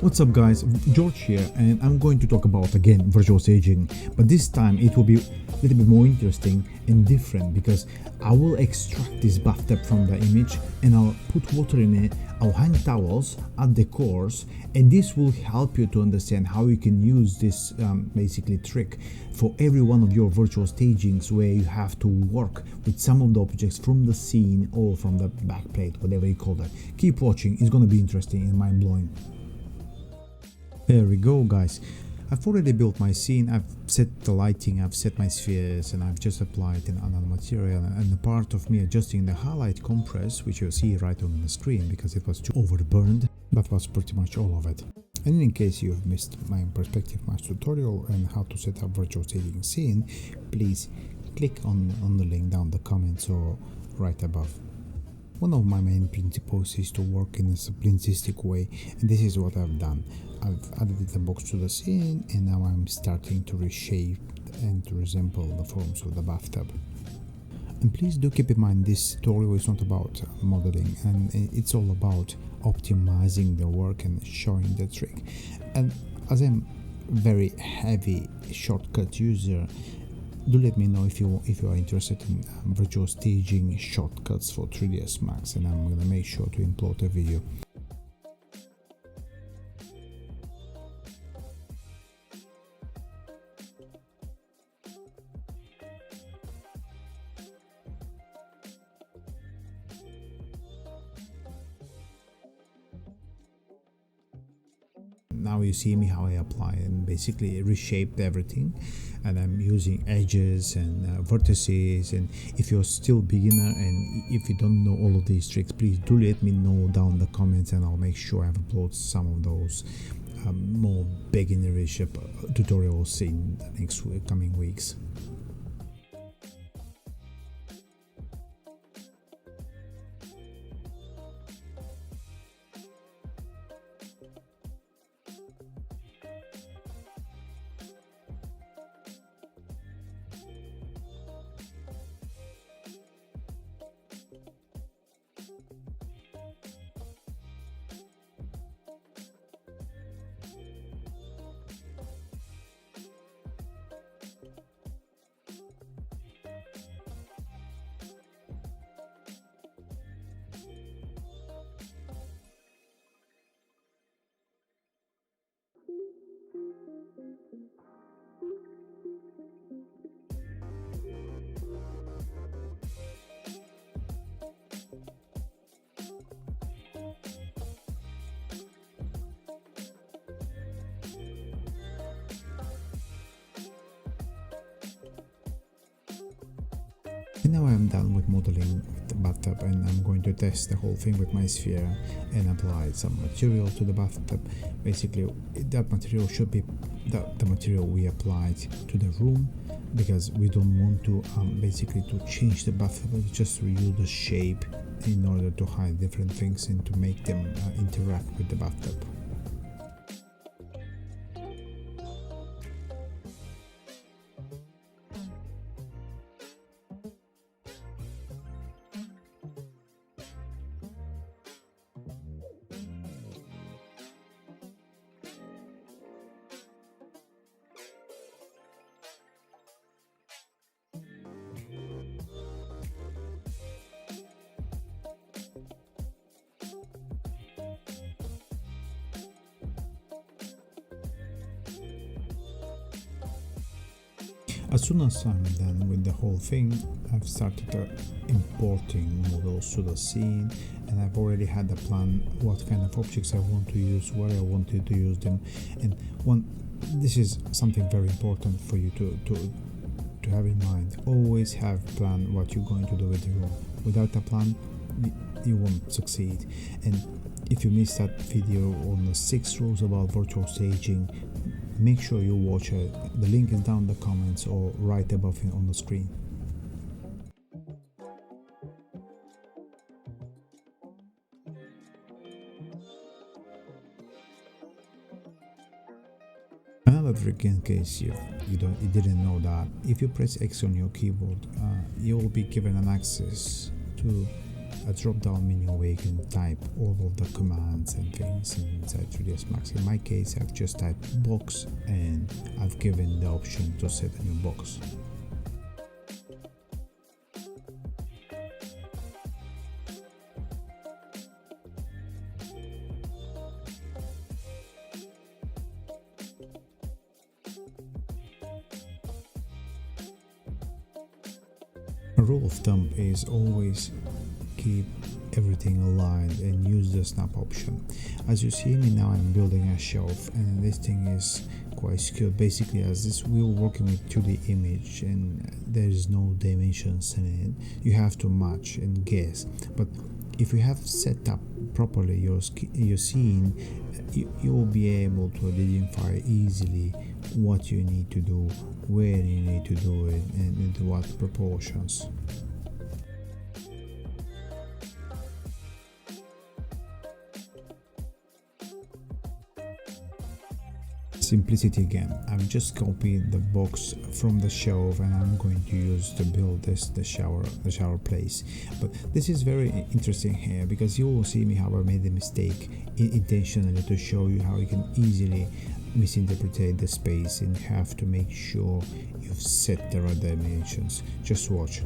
What's up guys, George here, and I'm going to talk about again virtual staging, but this time it will be a little bit more interesting and different because I will extract this bathtub from the image and I'll put water in it, I'll hang towels, add decors, and this will help you to understand how you can use this basically trick for every one of your virtual stagings where you have to work with some of the objects from the scene or from the backplate, whatever you call that. Keep watching, it's going to be interesting and mind-blowing. There we go guys, I've already built my scene, I've set the lighting, I've set my spheres, and I've just applied another material, and the part of me adjusting the highlight compress, which you'll see right on the screen because it was too overburned, that was pretty much all of it. And in case you've missed my perspective mask tutorial and how to set up virtual staging scene, please click on the link down the comments or right above. One of my main principles is to work in a simplistic way, and this is what I've done. I've added the box to the scene, and now I'm starting to reshape and to resemble the forms of the bathtub. And please do keep in mind, this tutorial is not about modeling, and it's all about optimizing the work and showing the trick. And as I'm very heavy shortcut user, do let me know if you are interested in virtual staging shortcuts for 3ds Max, and I'm gonna make sure to upload a video. Now you see me how I apply and basically reshaped everything, and I'm using edges and vertices. And if you're still beginner and if you don't know all of these tricks, please do let me know down the comments, and I'll make sure I upload some of those more beginnerish tutorials in the next coming weeks. And now I'm done with modeling the bathtub, and I'm going to test the whole thing with my sphere and apply some material to the bathtub. Basically that material should be the material we applied to the room, because we don't want to basically to change the bathtub, just reuse the shape in order to hide different things and to make them interact with the bathtub. As soon as I'm done with the whole thing, I've started importing models to the scene, and I've already had a plan what kind of objects I want to use, where I wanted to use them. And this is something very important for you to have in mind. Always have a plan what you're going to do with the room. Without a plan, you won't succeed. And if you missed that video on the 6 rules about virtual staging, make sure you watch it. The link is down in the comments or right above on the screen. Another trick, in case you didn't know, that if you press X on your keyboard, you will be given an access to a drop down menu where you can type all of the commands and things inside 3ds Max. In my case, I've just typed box and I've given the option to set a new box. A rule of thumb is always keep everything aligned and use the snap option. As you see me now, I'm building a shelf, and this thing is quite skilled. Basically, as this we're working with 2D image and there is no dimensions in it, you have to match and guess. But if you have set up properly your scene, you will be able to identify easily what you need to do, where you need to do it, and into what proportions. Simplicity again. I've just copied the box from the shelf and I'm going to use to build the shower place. But this is very interesting here because you will see me how I made a mistake intentionally to show you how you can easily misinterpret the space and have to make sure you've set the right dimensions. Just watch.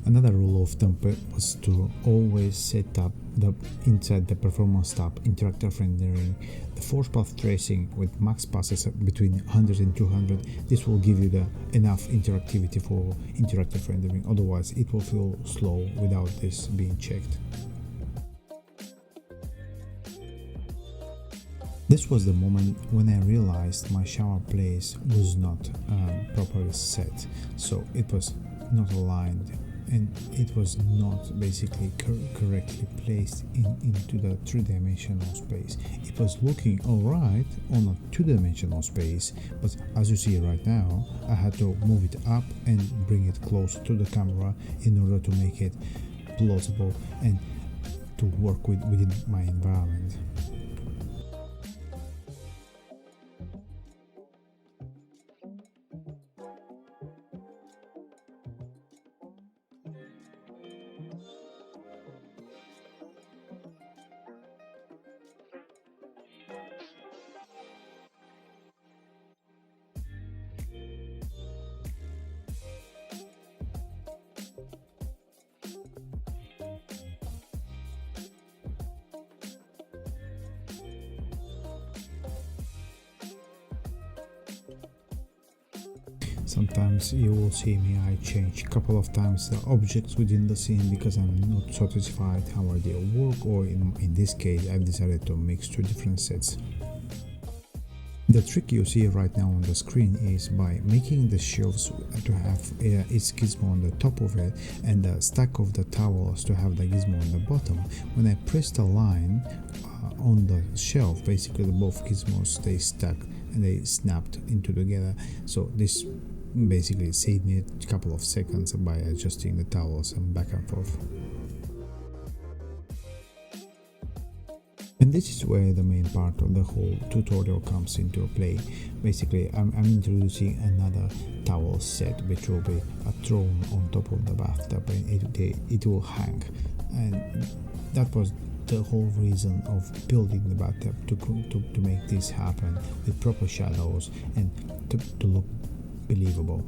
Another rule of thumb was to always set up inside the performance tab interactive rendering the force path tracing with max passes between 100 and 200. This will give you enough interactivity for interactive rendering, otherwise it will feel slow without this being checked. This was the moment when I realized my shower place was not properly set, so it was not aligned and it was not basically correctly placed into the three-dimensional space. It was looking alright on a two-dimensional space, but as you see right now, I had to move it up and bring it closer to the camera in order to make it plausible and to work within my environment. Sometimes you will see me, I change a couple of times the objects within the scene because I'm not satisfied how they work, or in this case I've decided to mix two different sets. The trick you see right now on the screen is by making the shelves to have its gizmo on the top of it and the stack of the towels to have the gizmo on the bottom. When I press the line on the shelf, basically both gizmos stay stuck and they snapped into together. So this basically saved me a couple of seconds by adjusting the towels and back and forth. And this is where the main part of the whole tutorial comes into play. Basically, I'm introducing another towel set which will be thrown on top of the bathtub and it will hang. And that was the whole reason of building the bathtub, to make this happen with proper shadows and to look believable.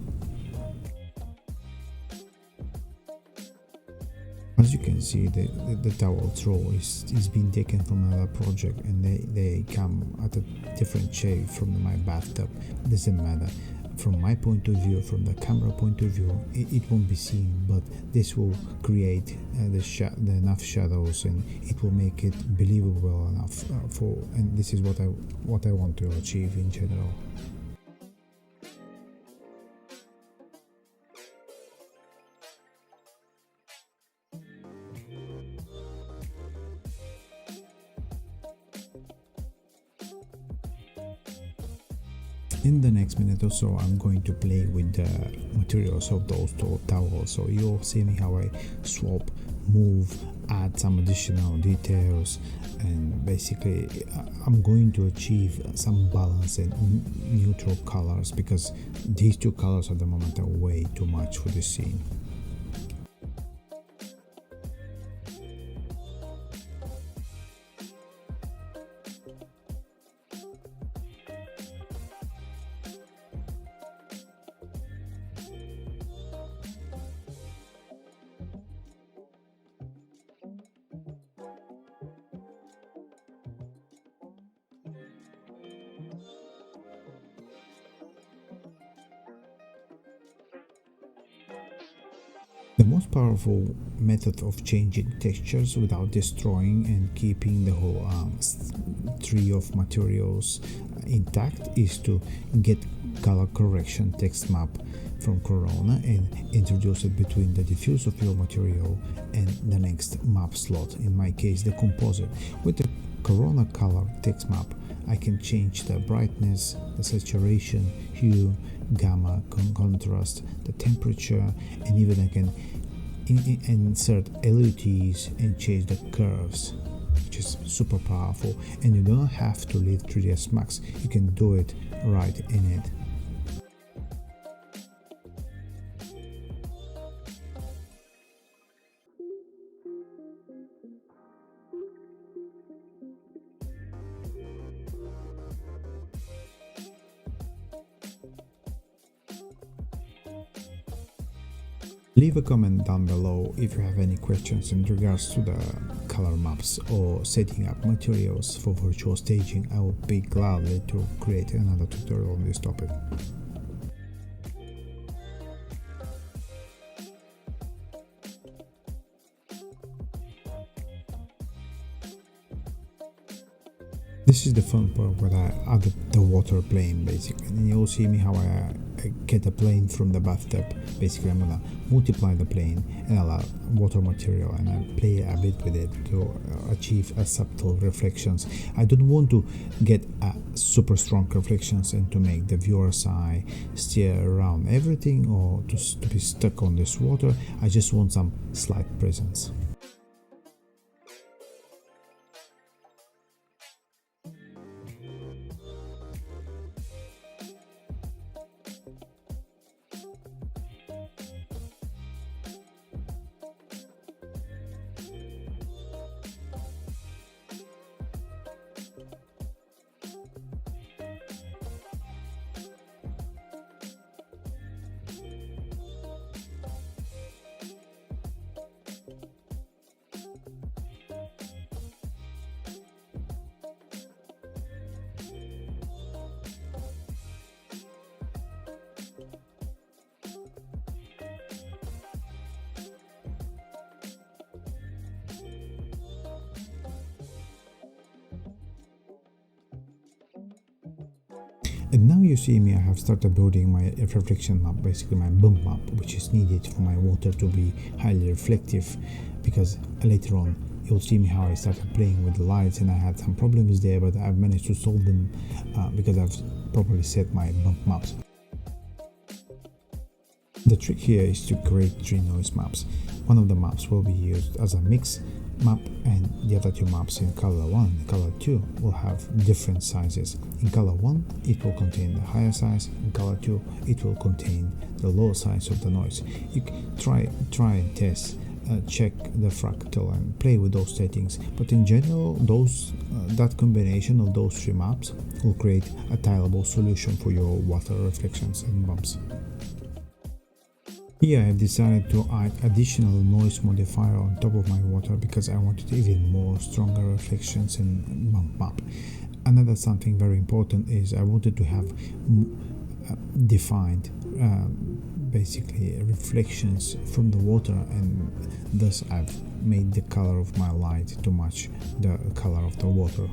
As you can see, the towel throw is being taken from another project and they come at a different shape from my bathtub. It doesn't matter. From my point of view, from the camera point of view, it won't be seen, but this will create enough shadows and it will make it believable enough and this is what I want to achieve in general. In the next minute or so, I'm going to play with the materials of those two towels. So you'll see me how I swap, move add some additional details, and basically I'm going to achieve some balance and neutral colors, because these two colors at the moment are way too much for this scene. The most powerful method of changing textures without destroying and keeping the whole tree of materials intact is to get color correction text map from Corona and introduce it between the diffuse of your material and the next map slot, in my case the composite. With the Corona color text map, I can change the brightness, the saturation, hue, gamma, contrast, the temperature, and even I can insert LUTs and change the curves, which is super powerful. And you don't have to leave 3ds Max, you can do it right in it. Leave a comment down below if you have any questions in regards to the color maps or setting up materials for virtual staging. I will be gladly to create another tutorial on this topic. This is the fun part where I added the water plane basically, and you'll see me how I get a plane from the bathtub. Basically I'm gonna multiply the plane and allow water material, and I play a bit with it to achieve a subtle reflections. I don't want to get super strong reflections and to make the viewer's eye steer around everything or to be stuck on this water. I just want some slight presence. And now you see me, I have started building my reflection map, basically my bump map, which is needed for my water to be highly reflective, because later on you'll see me how I started playing with the lights and I had some problems there, but I've managed to solve them because I've properly set my bump maps. The trick here is to create 3 noise maps. One of the maps will be used as a mix map, and the other 2 maps in color 1 and color 2 will have different sizes. In color 1 it will contain the higher size, in color 2 it will contain the lower size of the noise. You can try and test, check the fractal and play with those settings, but in general that combination of those 3 maps will create a tileable solution for your water reflections and bumps. Here I have decided to add additional noise modifier on top of my water because I wanted even more stronger reflections and bump map. Another something very important is I wanted to have defined basically reflections from the water, and thus I've made the color of my light to match the color of the water.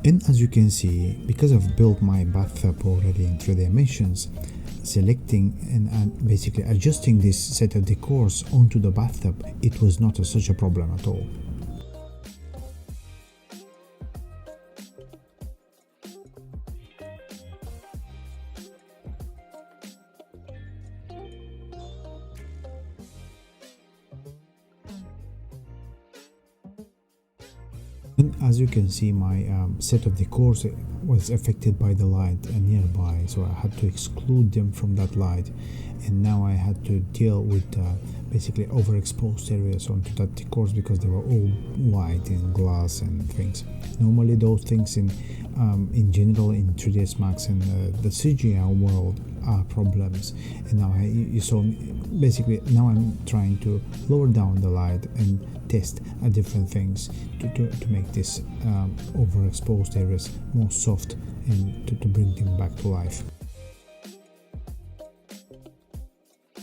And as you can see, because I've built my bathtub already in 3 dimensions, selecting and basically adjusting this set of decors onto the bathtub, it was not such a problem at all. And as you can see, my set of decors was affected by the light nearby, so I had to exclude them from that light. And now I had to deal with basically overexposed areas onto that decors because they were all white and glass and things. Normally those things in general in 3ds Max and the CGI world are problems. And now you saw basically now I'm trying to lower down the light and test different things to make this overexposed areas more soft and to bring them back to life.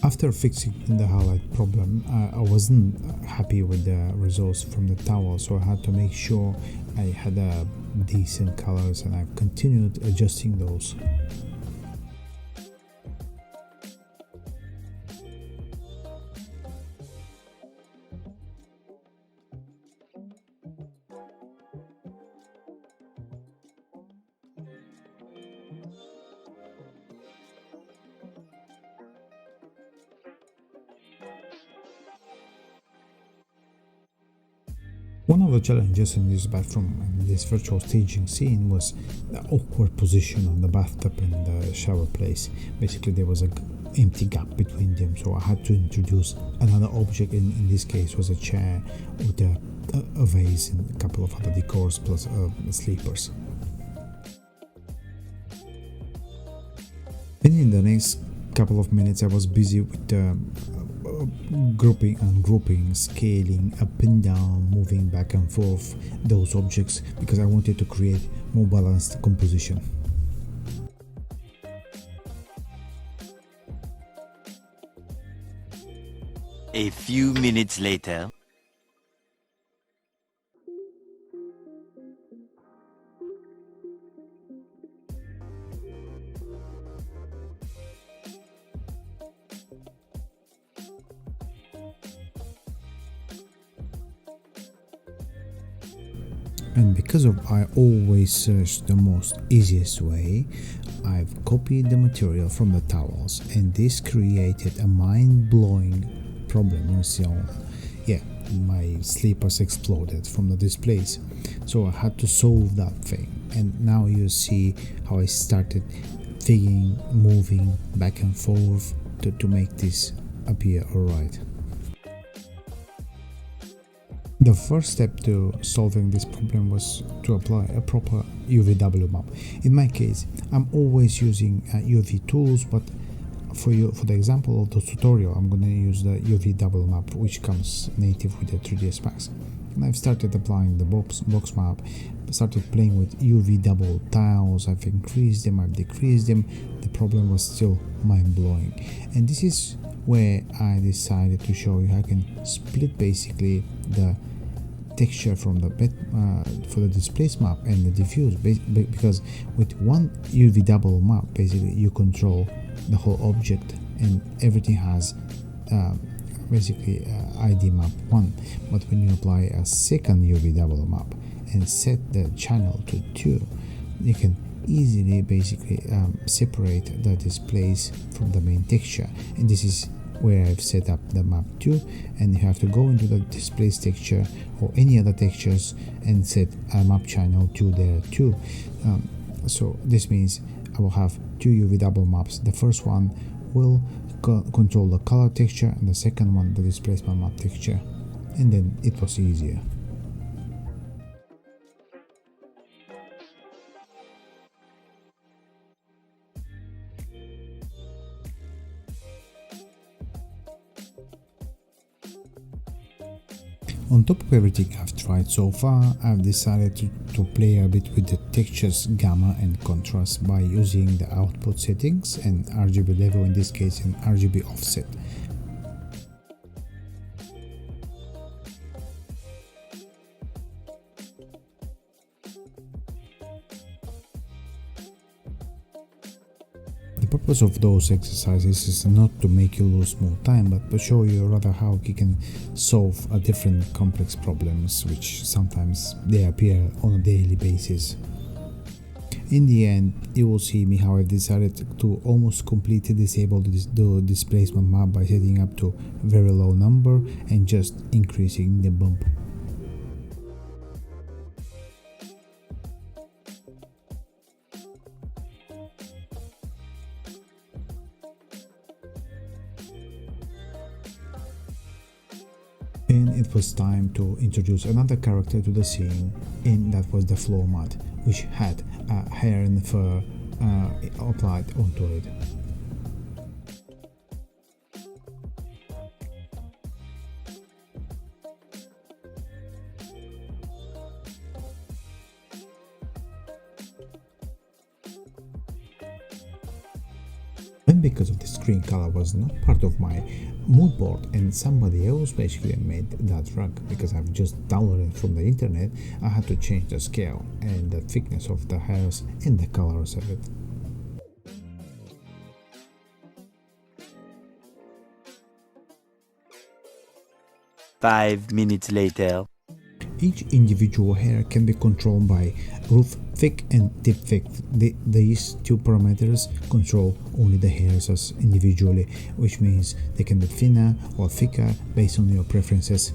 After fixing the highlight problem, I wasn't happy with the results from the towel, so I had to make sure I had decent colors, and I've continued adjusting those. One of the challenges in this bathroom and this virtual staging scene was the awkward position of the bathtub and the shower place. Basically there was an empty gap between them, so I had to introduce another object. In this case was a chair with a vase and a couple of other decors plus sleepers. And in the next couple of minutes I was busy with grouping, ungrouping, scaling up and down, moving back and forth those objects because I wanted to create more balanced composition. A few minutes later. And because of I always search the most easiest way, I've copied the material from the towels, and this created a mind-blowing problem. So yeah, my sleepers exploded from the displays, so I had to solve that thing. And now you see how I started figging, moving back and forth to make this appear alright. The first step to solving this problem was to apply a proper UV map. In my case, I'm always using UV tools, but for the example of the tutorial, I'm going to use the UV double map, which comes native with the 3ds Max. And I've started applying the box map, started playing with UV double tiles. I've increased them, I've decreased them. The problem was still mind-blowing. And this is where I decided to show you how I can split basically the texture from the for the displaced map and the diffuse, because with one UV double map basically you control the whole object and everything has basically ID map 1. But when you apply a second UV double map and set the channel to 2, you can easily basically separate the displays from the main texture. And this is where I've set up the map 2, and you have to go into the displays texture or any other textures and set a map channel 2 there too. So this means I will have 2 UV double maps. The first one will control the color texture and the second one the displacement map texture, and then it was easier. On top of everything I've tried so far, I've decided to play a bit with the textures gamma and contrast by using the output settings and RGB level, in this case in RGB offset. The purpose of those exercises is not to make you lose more time, but to show you rather how you can solve a different complex problems which sometimes they appear on a daily basis. In the end, you will see me how I decided to almost completely disable the displacement map by setting up to a very low number and just increasing the bump. And it was time to introduce another character to the scene, and that was the floor mat, which had hair and fur applied onto it. And because of the screen color was not part of my mood board and somebody else basically made that rug because I've just downloaded it from the internet, I had to change the scale and the thickness of the hairs and the colors of it. Five minutes later. Each individual hair can be controlled by roof thick and tip thick. These two parameters control only the hairs as individually, which means they can be thinner or thicker based on your preferences.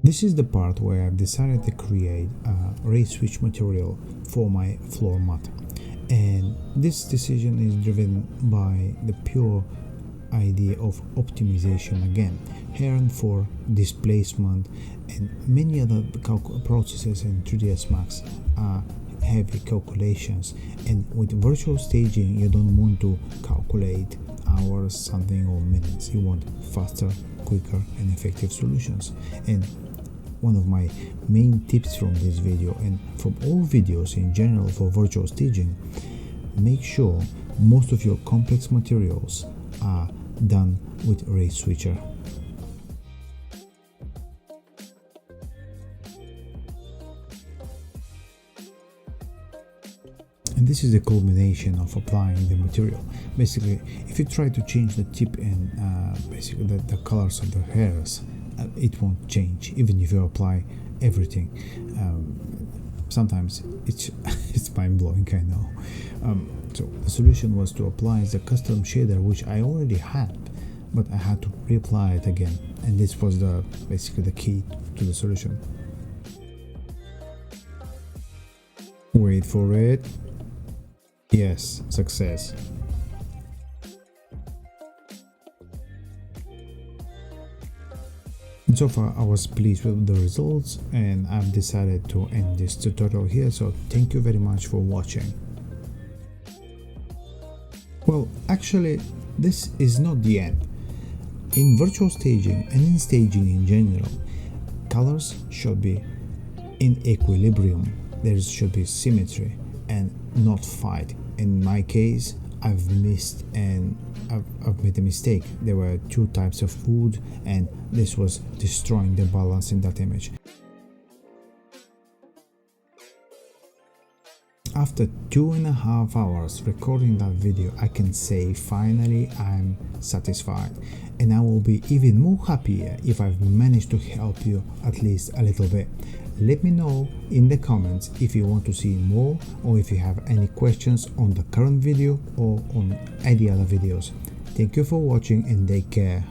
This is the part where I've decided to create a ray switch material for my floor mat, and this decision is driven by the pure idea of optimization again, here and for displacement and many other processes in 3ds Max are heavy calculations, and with virtual staging you don't want to calculate hours, something, or minutes. You want faster, quicker and effective solutions. And one of my main tips from this video and from all videos in general for virtual staging, make sure most of your complex materials are done with ray switcher. And this is the culmination of applying the material. Basically, if you try to change the tip and basically the colors of the hairs, it won't change even if you apply everything. Sometimes it's mind-blowing, I know. So the solution was to apply the custom shader, which I already had, but I had to reapply it again, and this was basically the key to the solution. Wait for it. Yes, success. And so far I was pleased with the results, and I've decided to end this tutorial here, so thank you very much for watching. Well, actually this is not the end. In virtual staging and in staging in general, colors should be in equilibrium. There should be symmetry and not fight. In my case, I've missed and I've made a mistake. There were two types of food and this was destroying the balance in that image. After 2.5 hours recording that video, I can say finally I'm satisfied, and I will be even more happier if I've managed to help you at least a little bit. Let me know in the comments if you want to see more, or if you have any questions on the current video or on any other videos. Thank you for watching and take care.